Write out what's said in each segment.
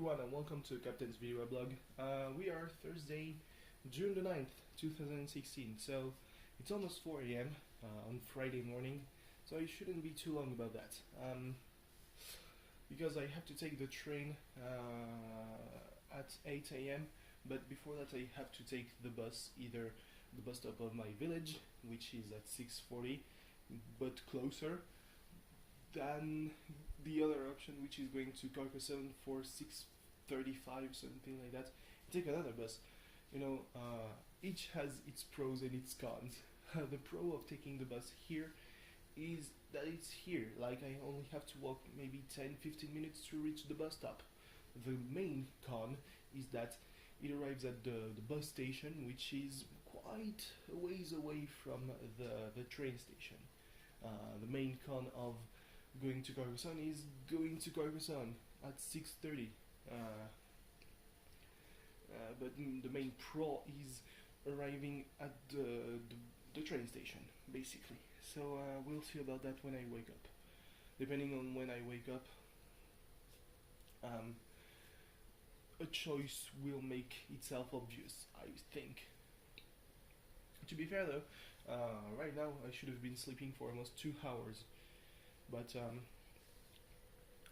everyone and welcome to Captain's videoweblog. We are Thursday, June the 9th, 2016, so it's almost 4 a.m. On Friday morning, so it shouldn't be too long about that. Because I have to take the train at 8 a.m., but before that I have to take the bus, either the bus stop of my village, which is at 6:40, but closer, than the other option, which is going to Carcassonne for 6:35, something like that. Take another bus. Each has its pros and its cons. The pro of taking the bus here is that it's here. Like, I only have to walk maybe 10-15 minutes to reach the bus stop. The main con is that it arrives at the bus station, which is quite a ways away from the train station. The main con of going to Carcassonne is going to Carcassonne at 6:30. But the main pro is arriving at the train station, basically. So we'll see about that when I wake up. Depending on when I wake up, a choice will make itself obvious, I think. To be fair though, right now I should have been sleeping for almost 2 hours. But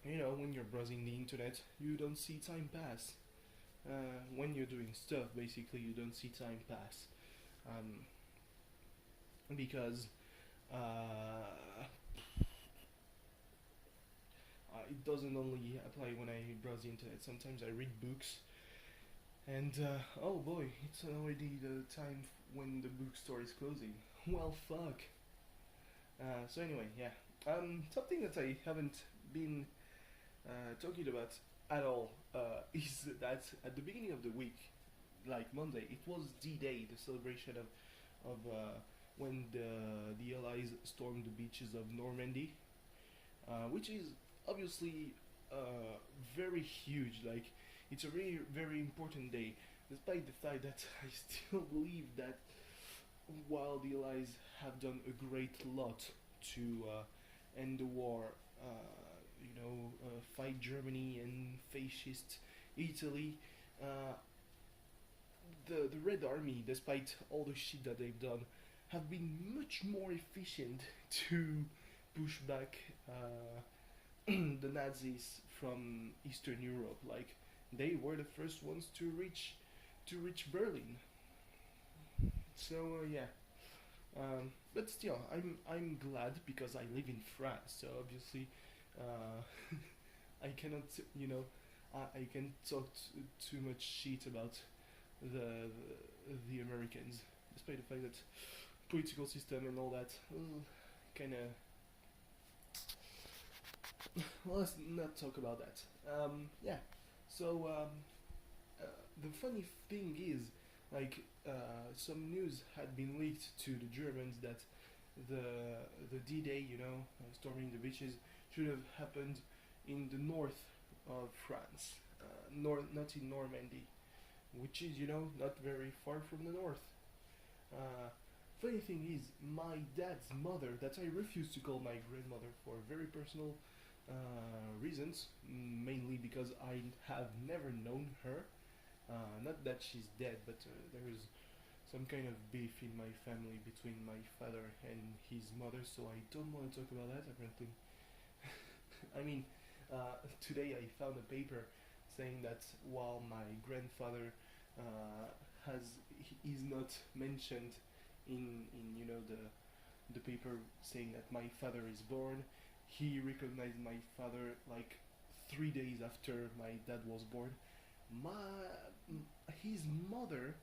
when you're browsing the internet, you don't see time pass. When you're doing stuff, basically, you don't see time pass. Because it doesn't only apply when I browse the internet. Sometimes I read books, and oh boy, it's already the time when the bookstore is closing. Well, fuck. So anyway, yeah. Something that I haven't been talking about at all is that at the beginning of the week, like Monday, it was D-Day, the celebration of when the Allies stormed the beaches of Normandy, which is obviously very huge. Like, it's a really very important day, despite the fact that I still believe that while the Allies have done a great lot to end the war, fight Germany and fascist Italy, the Red Army, despite all the shit that they've done, have been much more efficient to push back the Nazis from Eastern Europe. Like, they were the first ones to reach Berlin. So yeah. But still, I'm glad because I live in France, so obviously I cannot, I can talk too much shit about the Americans, despite the fact that political system and all that kind of. Let's not talk about that. Yeah. So the funny thing is, like, some news had been leaked to the Germans that the D-Day, storming the beaches, should have happened in the north of France, not in Normandy, which is, not very far from the north. Funny thing is, my dad's mother, that I refuse to call my grandmother for very personal reasons, mainly because I have never known her. Not that she's dead, but there is some kind of beef in my family between my father and his mother, so I don't want to talk about that, apparently. I mean, today I found a paper saying that while my grandfather is not mentioned in the paper saying that my father is born, he recognized my father like 3 days after my dad was born. His mother,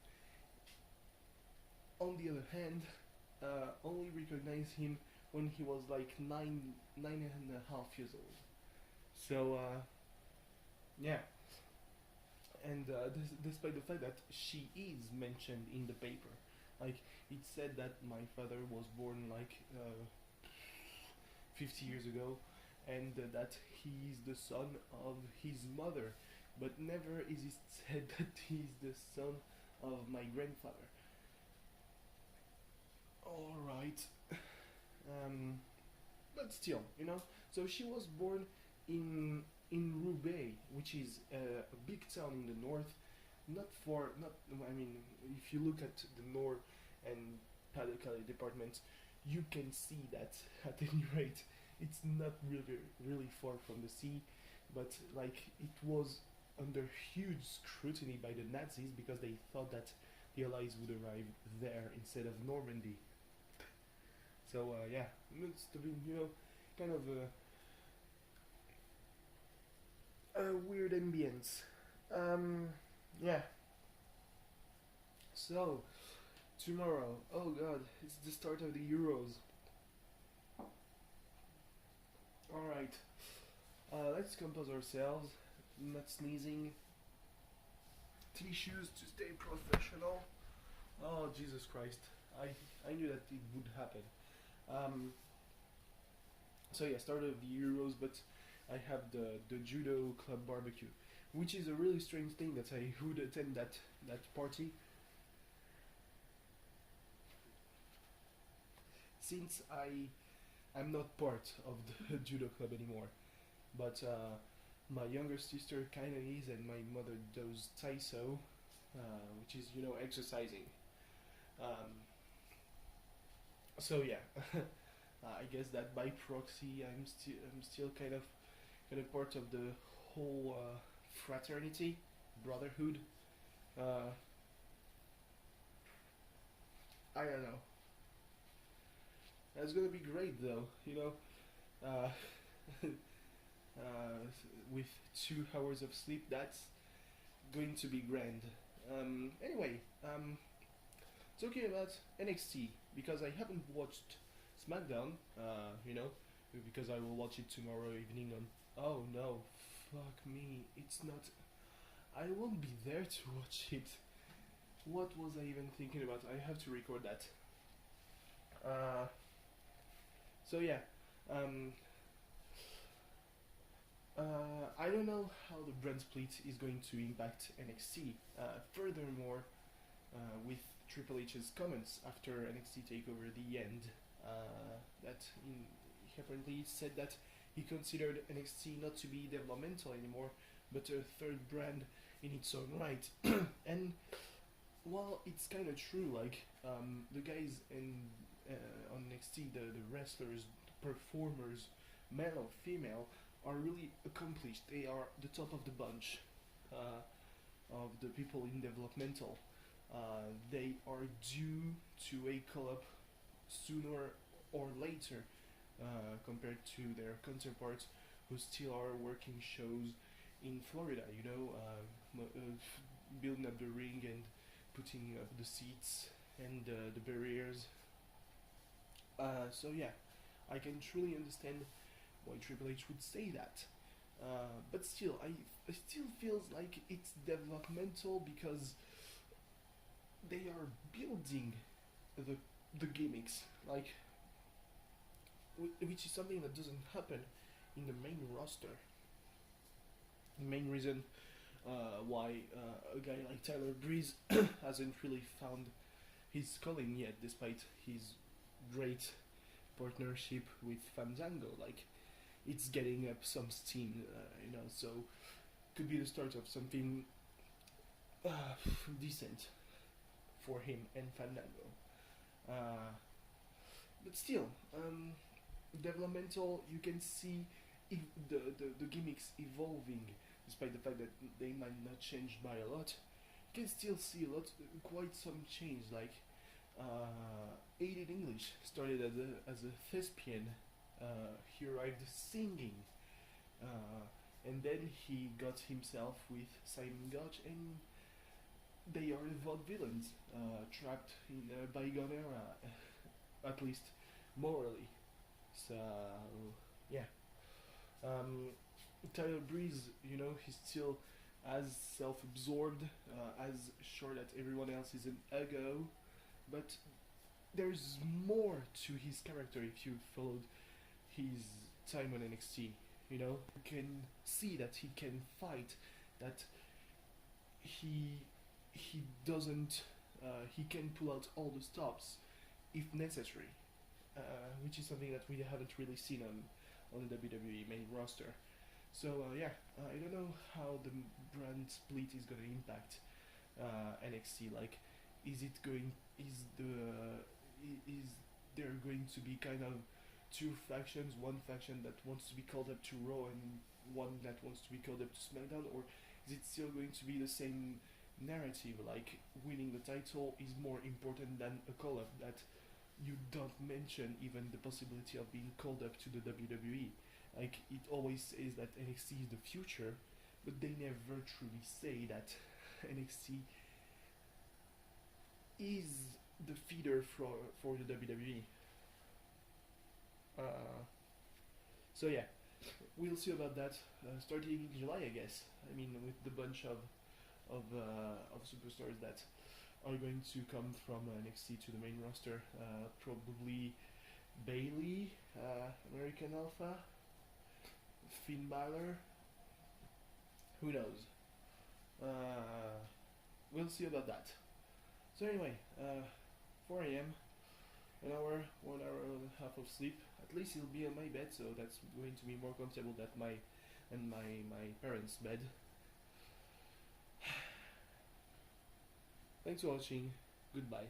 on the other hand, only recognized him when he was like nine and a half years old. So yeah, and despite the fact that she is mentioned in the paper, like, it said that my father was born like 50 years ago, and that he is the son of his mother, but never is it said that he is the son of my grandfather. Alright. But still, so she was born in in Roubaix, which is a big town in the north. Not I mean, if you look at the Nord and Pas-de-Calais departments, you can see that at any rate it's not really far from the sea, but like it was under huge scrutiny by the Nazis because they thought that the Allies would arrive there instead of Normandy. So yeah, it's been, you know, kind of a weird ambience. Yeah. So tomorrow, oh god, it's the start of the Euros. All right, let's compose ourselves. Not sneezing. Tissues to stay professional. Oh Jesus Christ! I knew that it would happen. Um, so yeah, start of the Euros, but I have the judo club barbecue, which is a really strange thing that I would attend that party, since I'm not part of the judo club anymore. But my younger sister kinda is, and my mother does taiso, which is, you know, exercising. Um, so yeah, I guess that by proxy I'm still kind of part of the whole fraternity, brotherhood. Uh, I don't know. That's gonna be great though, you know. Uh, with 2 hours of sleep, that's going to be grand. Anyway, talking about NXT, because I haven't watched SmackDown, you know, because I will watch it tomorrow evening on. Oh no, fuck me, it's not. I won't be there to watch it. What was I even thinking about? I have to record that. Uh, so yeah, um, I don't know how the brand split is going to impact NXT. Furthermore, with Triple H's comments after NXT Takeover the end, that he apparently said that he considered NXT not to be developmental anymore, but a third brand in its own right. And while it's kind of true, like the guys in on NXT, the wrestlers, the performers, male or female, are really accomplished. They are the top of the bunch of the people in developmental. They are due to a call-up sooner or later compared to their counterparts who still are working shows in Florida, you know, building up the ring and putting up the seats and the barriers. So yeah, I can truly understand why Triple H would say that. But still, it still feels like it's developmental because they are building the gimmicks, like which is something that doesn't happen in the main roster. The main reason why a guy like Tyler Breeze hasn't really found his calling yet, despite his great partnership with Fandango. Like, it's getting up some steam, you know, so could be the start of something decent for him and Fandango. But still, developmental, you can see the gimmicks evolving, despite the fact that they might not change by a lot. You can still see quite some change. Like, Aiden English started as a thespian. He arrived singing, and then he got himself with Simon Gotch, and they are vaudevillains, trapped in a bygone era, at least morally. So yeah, Tyler Breeze, you know, he's still as self-absorbed, as sure that everyone else is an ego, but there's more to his character if you followed his time on NXT. You know, you can see that he can fight, that he doesn't he can pull out all the stops if necessary, which is something that we haven't really seen on the WWE main roster. So yeah, I don't know how the brand split is gonna impact NXT. Like, is it going? Is there going to be kind of two factions? One faction that wants to be called up to Raw and one that wants to be called up to SmackDown, or is it still going to be the same narrative? Like, winning the title is more important than a call up. That you don't mention even the possibility of being called up to the WWE. Like, it always says that NXT is the future, but they never truly say that NXT is the feeder for the WWE. Uh, so yeah, we'll see about that starting in July, I guess. I mean, with the bunch of superstars that are going to come from NXT to the main roster, probably Bailey, American Alpha, Finn Balor. Who knows? We'll see about that. So anyway, 4 a.m. An hour, 1 hour and a half of sleep. At least it'll be on my bed, so that's going to be more comfortable than my parents' bed. Thanks for watching. Goodbye.